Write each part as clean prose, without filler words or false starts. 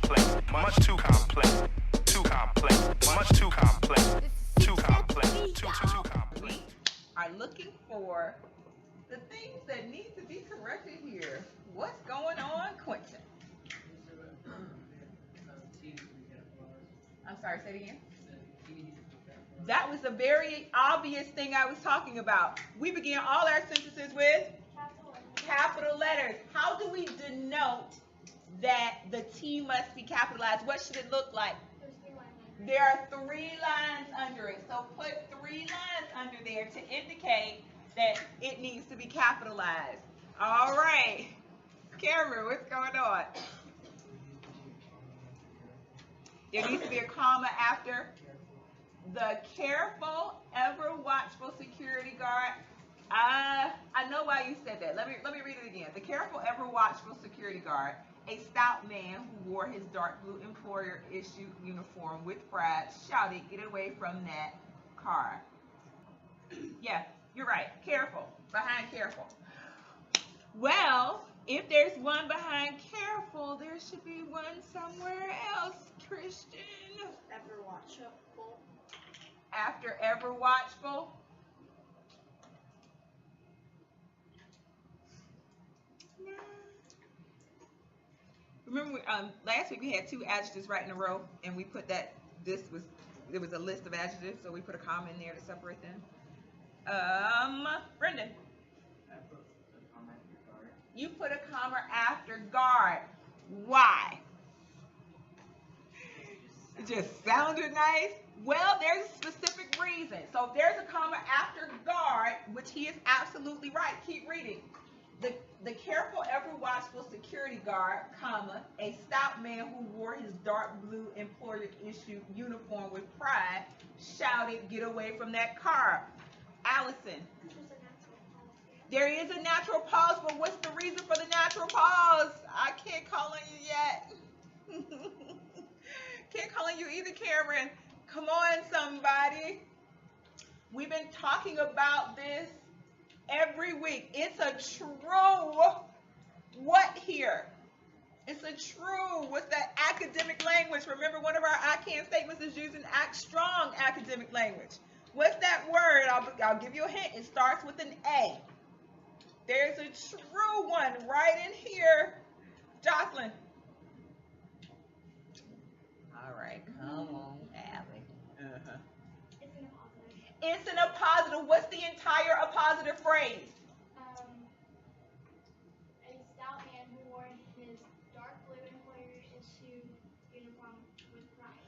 complex, much too complex, too complex, much too complex, too complex, too complex. We are looking for the things that need to be corrected here. What's going on, Quentin? I'm sorry, say it again. That was a very obvious thing I was talking about. We begin all our sentences with capital letters. How do we denote that the T must be capitalized? What should it look like? There are 3 lines under it. So put 3 lines under there to indicate that it needs to be capitalized. All right. Cameron, what's going on? There needs to be a comma after the careful, ever watchful security guard. I know why you said that. Let me read it again. The careful, ever watchful security guard, a stout man who wore his dark blue employer-issued uniform with pride, shouted, "Get away from that car." Yeah, you're right. Careful. Behind careful. Well, if there's one behind careful, there should be one somewhere else, Christian. Ever watchful. After ever watchful. Remember, last week we had 2 adjectives right in a row, and we put that there was a list of adjectives, so we put a comma in there to separate them. Brendan. I put a comma after guard. You put a comma after guard. Why? It just sounded nice. Well, there's a specific reason. So if there's a comma after guard, which he is absolutely right, keep reading. The careful, ever watchful security guard, comma, a stout man who wore his dark blue employer-issued uniform with pride, shouted, "Get away from that car." Allison. There is a natural pause, but what's the reason for the natural pause? I can't call on you yet. Can't call on you either, Cameron. Come on, somebody. We've been talking about this every week. It's a true what here? It's a true, what's that academic language? Remember, one of our I can statements is using strong academic language. What's that word? I'll give you a hint. It starts with an A. There's a true one right in here. Jocelyn. All right, come on, Allie. Uh-huh. It's an appositive. What's the entire appositive phrase? A stout man who wore his dark blue employer-issued uniform with pride.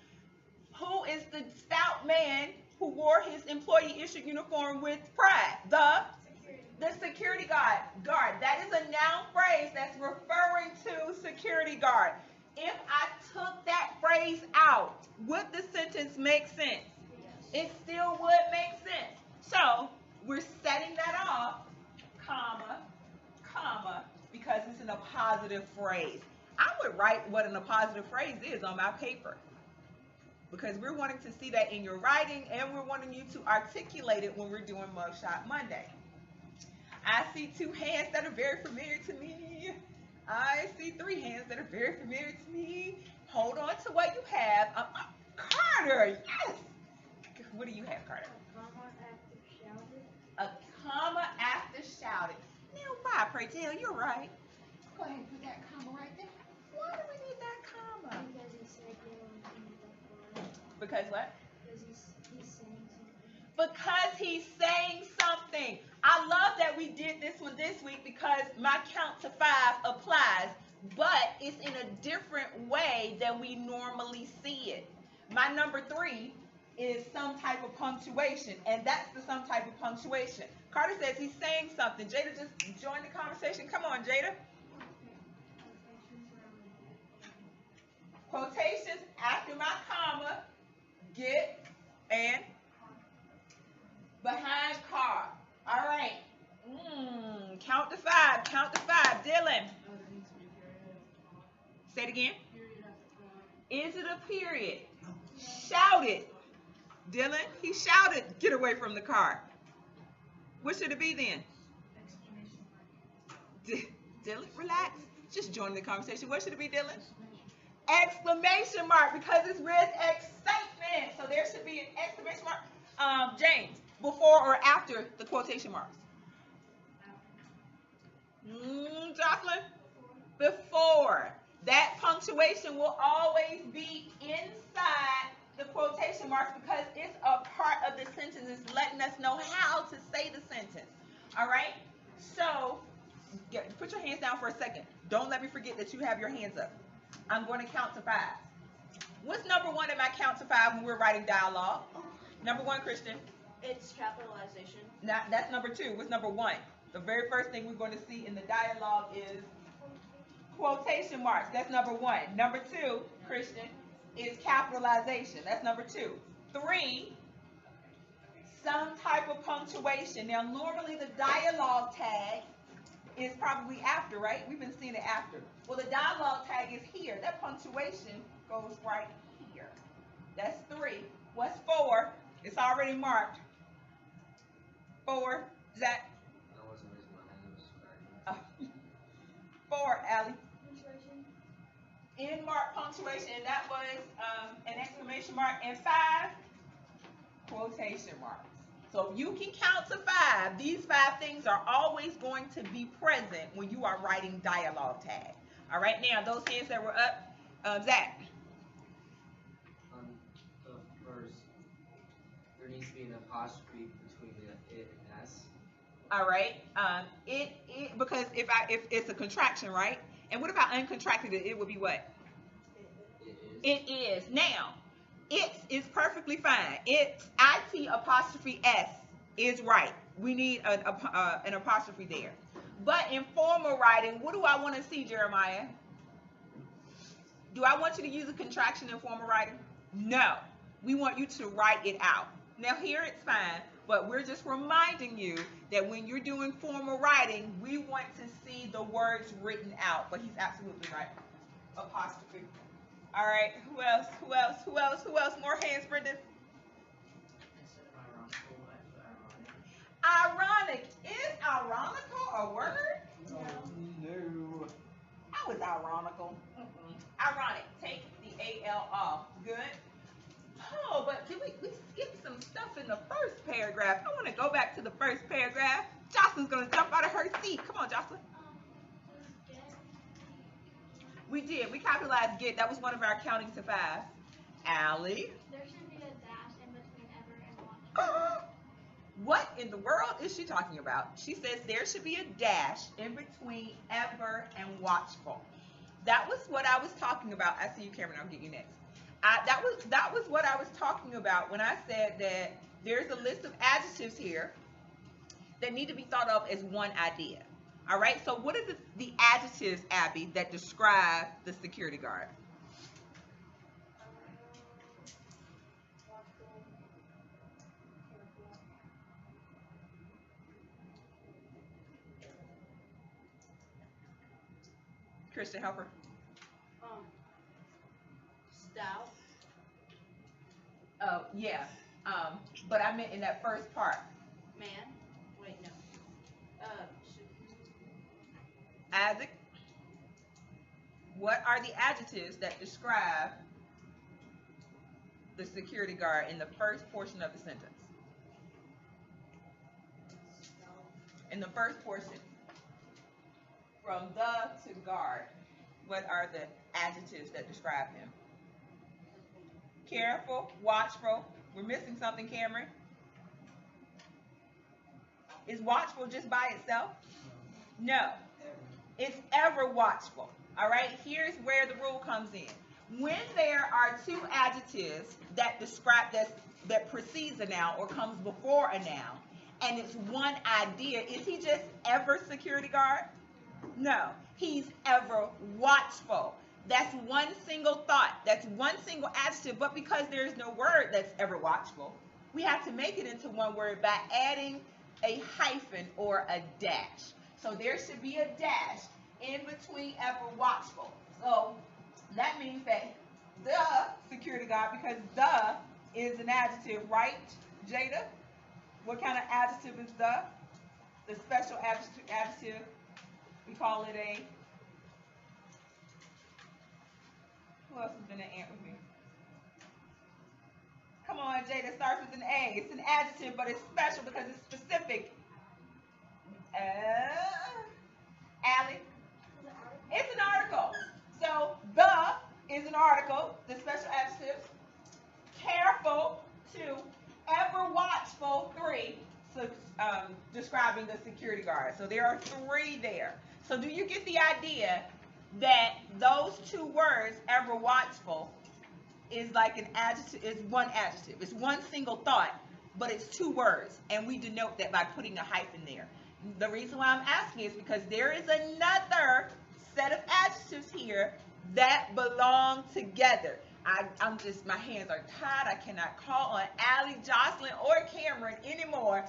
Who is the stout man who wore his employee-issued uniform with pride? The security guard. That is a noun phrase that's referring to security guard. If I took that phrase out, would the sentence make sense? It still would make sense. So we're setting that off, comma, comma, because it's an appositive phrase. I would write what an appositive phrase is on my paper, because we're wanting to see that in your writing, and we're wanting you to articulate it when we're doing Mugshot Monday. I see 2 hands that are very familiar to me. I see 3 hands that are very familiar to me. Hold on to what you have. Carter, yes. What do you have, Carter? A comma after shouted. A comma after shouted. Now, why, pray tell? You're right. Go ahead and put that comma right there. Why do we need that comma? Because he said get away from the car. Because what? Because he's saying something. Because he's saying something. I love that we did this one this week, because my count to 5 applies, but it's in a different way than we normally see it. My number 3 is some type of punctuation, and that's the some type of punctuation. Carter says he's saying something. Jada just joined the conversation. Come on, Jada. Quotations after my comma, get, and behind car. All right. Count to 5. Count to 5. Dylan. Say it again. Is it a period? Shouted. Dylan, he shouted, "Get away from the car." What should it be then? Dylan, relax. Just join the conversation. What should it be, Dylan? Exclamation mark, because it's with excitement. So there should be an exclamation mark. James, before or after the quotation marks? Jocelyn? Before. That punctuation will always be inside the quotation marks because it's a part of the sentence. It's letting us know how to say the sentence. All right? So, put your hands down for a second. Don't let me forget that you have your hands up. I'm going to count to 5. What's number 1 in my count to 5 when we're writing dialogue? Number 1, Christian. It's capitalization. Now, that's number 2. What's number 1? The very first thing we're going to see in the dialogue is quotation marks. That's number 1. Number 2, Christian, is capitalization. That's number 2. 3, some type of punctuation. Now, normally the dialogue tag is probably after, right? We've been seeing it after. Well, the dialogue tag is here. That punctuation goes right here. That's 3. What's 4? It's already marked. 4, Zach. I wasn't raising my hand. I was sorry. 4, Allie. Punctuation. In mark punctuation, and that was an exclamation mark. And 5, quotation marks. So if you can count to 5, these 5 things are always going to be present when you are writing dialogue tag. All right, now those hands that were up, Zach. The first, there needs to be an apostrophe between the it and s. All right, it because if it's a contraction, right? And what if I uncontracted it? It would be what? It is. Now, it is perfectly fine. It's IT apostrophe S is right. We need an apostrophe there. But in formal writing, what do I want to see, Jeremiah? Do I want you to use a contraction in formal writing? No. We want you to write it out. Now here it's fine, but we're just reminding you that when you're doing formal writing, we want to see the words written out. But he's absolutely right. Apostrophe. All right, who else? Who else? Who else? Who else? More hands, Brendan. Instead of ironical, I put ironic. Ironic. Is ironical a word? No. How is ironical? Ironic. Take the A-L off. Good. Oh, but did we skipped some stuff in the first paragraph. I want to go back to the first paragraph. Jocelyn's going to jump out of her seat. Come on, Jocelyn. Get. We did. We capitalized get. That was one of our counting to 5. Allie. There should be a dash in between ever and watch. What in the world is she talking about? She says there should be a dash in between ever and watchful. That was what I was talking about. I see you, Cameron. I'll get you next. That was what I was talking about when I said that there's a list of adjectives here that need to be thought of as one idea. All right. So what are the adjectives, Abby, that describe the security guard? Christian, help her. Stout. Oh, yeah. But I meant in that first part. Man. Wait, no. Isaac, what are the adjectives that describe the security guard in the first portion of the sentence? In the first portion, from the to guard, what are the adjectives that describe him? Careful, watchful. We're missing something, Cameron. Is watchful just by itself? No. It's ever watchful. All right, here's where the rule comes in. When there are 2 adjectives that describe that precedes a noun or comes before a noun, and it's one idea, is he just ever security guard? No, he's ever watchful. That's one single thought. That's one single adjective. But because there's no word that's ever watchful, we have to make it into one word by adding a hyphen or a dash. So there should be a dash in between ever watchful. So that means that the security guard, because the is an adjective, right, Jada? What kind of adjective is the? The special adjective, we call it a, Who else has been an ant with me? Come on, Jay, that starts with an A. It's an adjective, but it's special because it's specific. Allie? It's an article. So, the is an article, the special adjective. Careful, 2. Ever watchful, 3. So, describing the security guard. So, there are 3 there. So, do you get the idea that those 2 words, ever watchful, is like an adjective, is one adjective. It's one single thought, but it's 2 words. And we denote that by putting a hyphen there. The reason why I'm asking is because there is another set of adjectives here that belong together. I'm just, my hands are tied. I cannot call on Allie, Jocelyn, or Cameron anymore.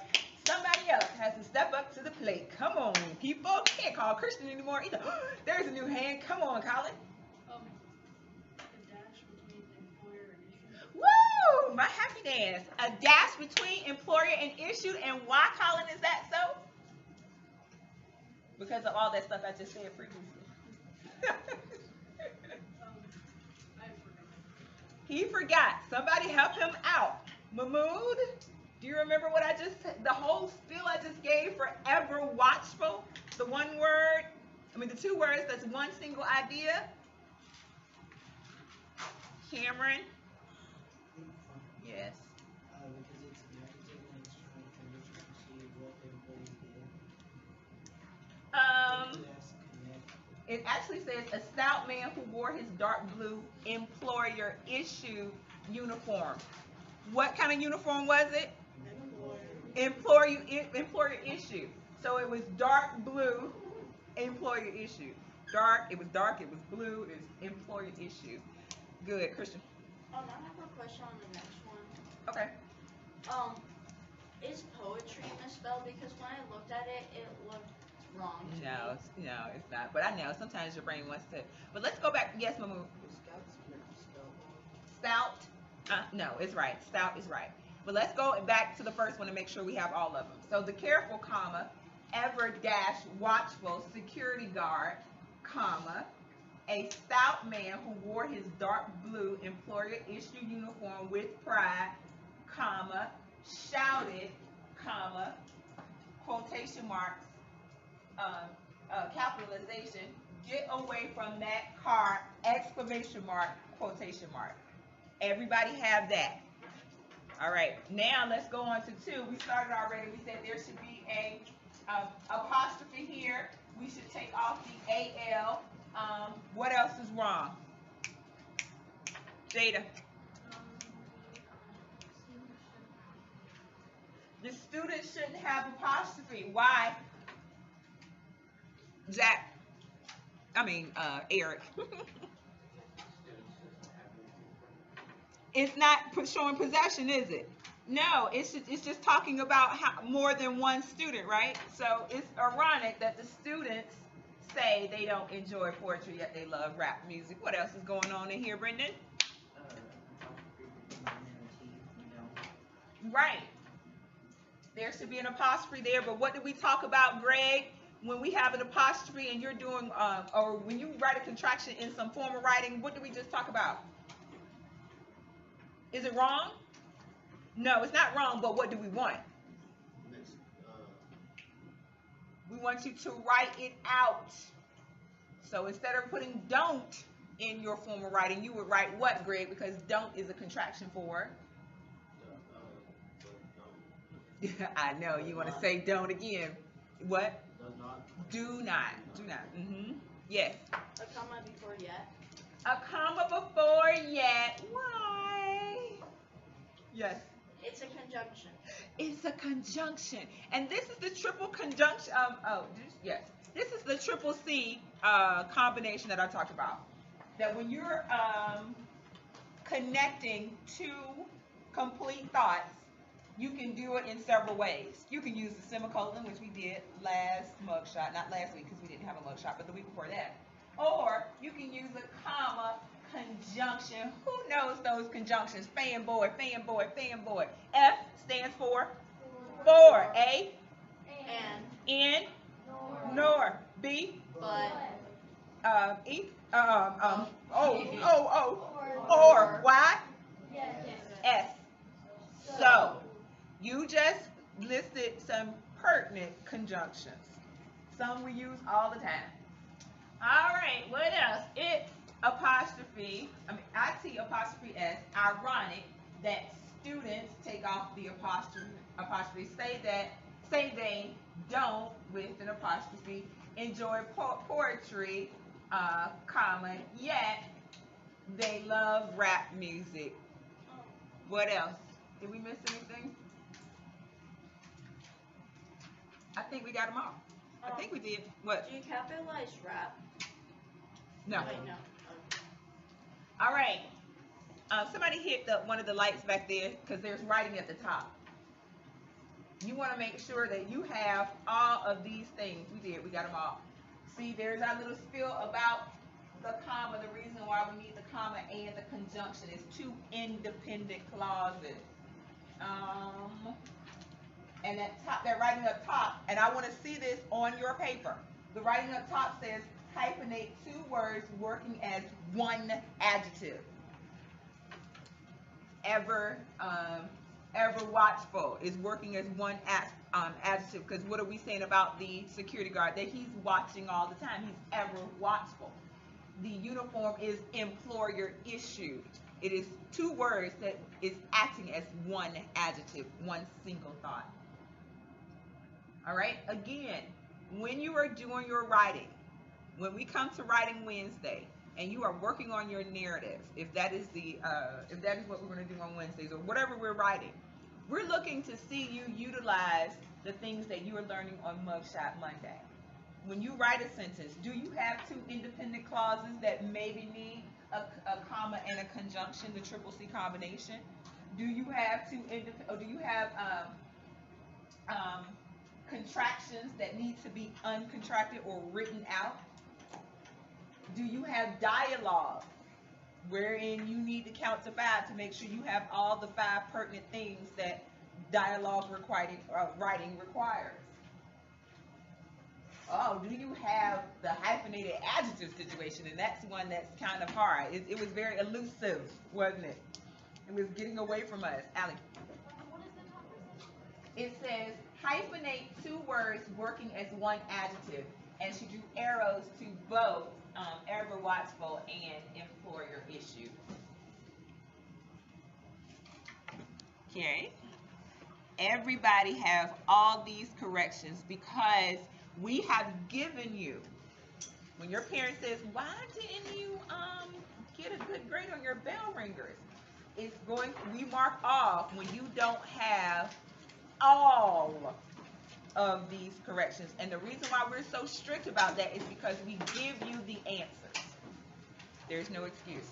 Somebody else has to step up to the plate. Come on, people. Can't call Christian anymore either. There's a new hand. Come on, Colin. Woo! My happy dance. A dash between employer and issue. And why, Colin, is that so? Because of all that stuff I just said previously. He forgot. Somebody help him out. Mahmood, do you remember what I just said? The whole spiel I just gave for ever watchful? The 1 word, the 2 words, that's one single idea. Cameron? Yes. Because it's an adjective and it's trying to see what the employee did. It actually says a stout man who wore his dark blue employer issued uniform. What kind of uniform was it? Employer issued. So it was dark blue, employer issued. It was blue, it was employer issued. Good, Christian. I have a question on the next one. Okay. Is poetry misspelled? Because when I looked at it, it looked wrong to me. No, it's not. But I know sometimes your brain wants to. But let's go back. Yes, Mamu. Stout. No, it's right. Stout is right. But let's go back to the first one to make sure we have all of them. So the careful, comma, ever dash watchful security guard, comma, a stout man who wore his dark blue employer issued uniform with pride, comma, shouted, comma, quotation marks, capitalization, get away from that car, exclamation mark, quotation mark. Everybody have that. All right, now let's go on to 2. We started already. We said there should be a apostrophe here. We should take off the AL. What else is wrong? Jada. The student shouldn't have apostrophe. Why? Jack. Eric. It's not showing possession, is it? No, it's just talking about more than one student, right? So it's ironic that the students say they don't enjoy poetry, yet they love rap music. What else is going on in here, Brendan? Right. There should be an apostrophe there, but what did we talk about, Greg? When we have an apostrophe and you're doing, or when you write a contraction in some form of writing, what did we just talk about? Is it wrong? No, it's not wrong, but what do we want? We want you to write it out. So instead of putting don't in your form of writing, you would write what, Greg? Because don't is a contraction for? I know, you want to say don't again. What? Do not. Do not. Yes. A comma before yet. A comma before yet. Why? Yes. It's a conjunction. It's a conjunction. And this is the triple conjunction. Yes. This is the triple C combination that I talked about. That when you're connecting 2 complete thoughts, you can do it in several ways. You can use the semicolon, which we did last mugshot, not last week because we didn't have a mugshot, but the week before that. Or you can use a comma conjunction. Who knows those conjunctions? Fanboy, fanboy, fanboy. F stands for for. A, And. N, nor. B, But. E, conjunctions. Some we use all the time. All right, what else? It's apostrophe, IT apostrophe S, ironic that students take off the apostrophe, say they don't with an apostrophe, enjoy poetry, comma, yet they love rap music. What else? Did we miss anything? I think we got them all. I think we did. What? Do you capitalize rap? No. Wait, no. All right. Somebody hit one of the lights back there because there's writing at the top. You want to make sure that you have all of these things. We did. We got them all. See, there's our little spiel about the comma. The reason why we need the comma and the conjunction is two independent clauses. And that writing up top, and I want to see this on your paper. The writing up top says hyphenate two words working as one adjective. Ever watchful is working as one adjective, because what are we saying about the security guard? That he's watching all the time. He's ever watchful. The uniform is employer issued. It is two words that is acting as one adjective, one single thought. All right, again, when you are doing your writing, when we come to Writing Wednesday, and you are working on your narrative, if that is what we're going to do on Wednesdays, or whatever we're writing, we're looking to see you utilize the things that you are learning on Mugshot Monday. When you write a sentence, do you have two independent clauses that maybe need a comma and a conjunction, the triple C combination? Do you have contractions that need to be uncontracted or written out? Do you have dialogue wherein you need to count to 5 to make sure you have all the 5 pertinent things that dialogue writing requires? Oh, do you have the hyphenated adjective situation? And that's one that's kind of hard. It was very elusive, wasn't it? It was getting away from us. Allie. What is the top percentage? It says hyphenate two words working as one adjective, and she drew arrows to both ever watchful and employer issued. Okay. Everybody have all these corrections because we have given you, when your parent says, why didn't you get a good grade on your bell ringers? We mark off when you don't have all of these corrections. And the reason why we're so strict about that is because we give you the answers. There's no excuse.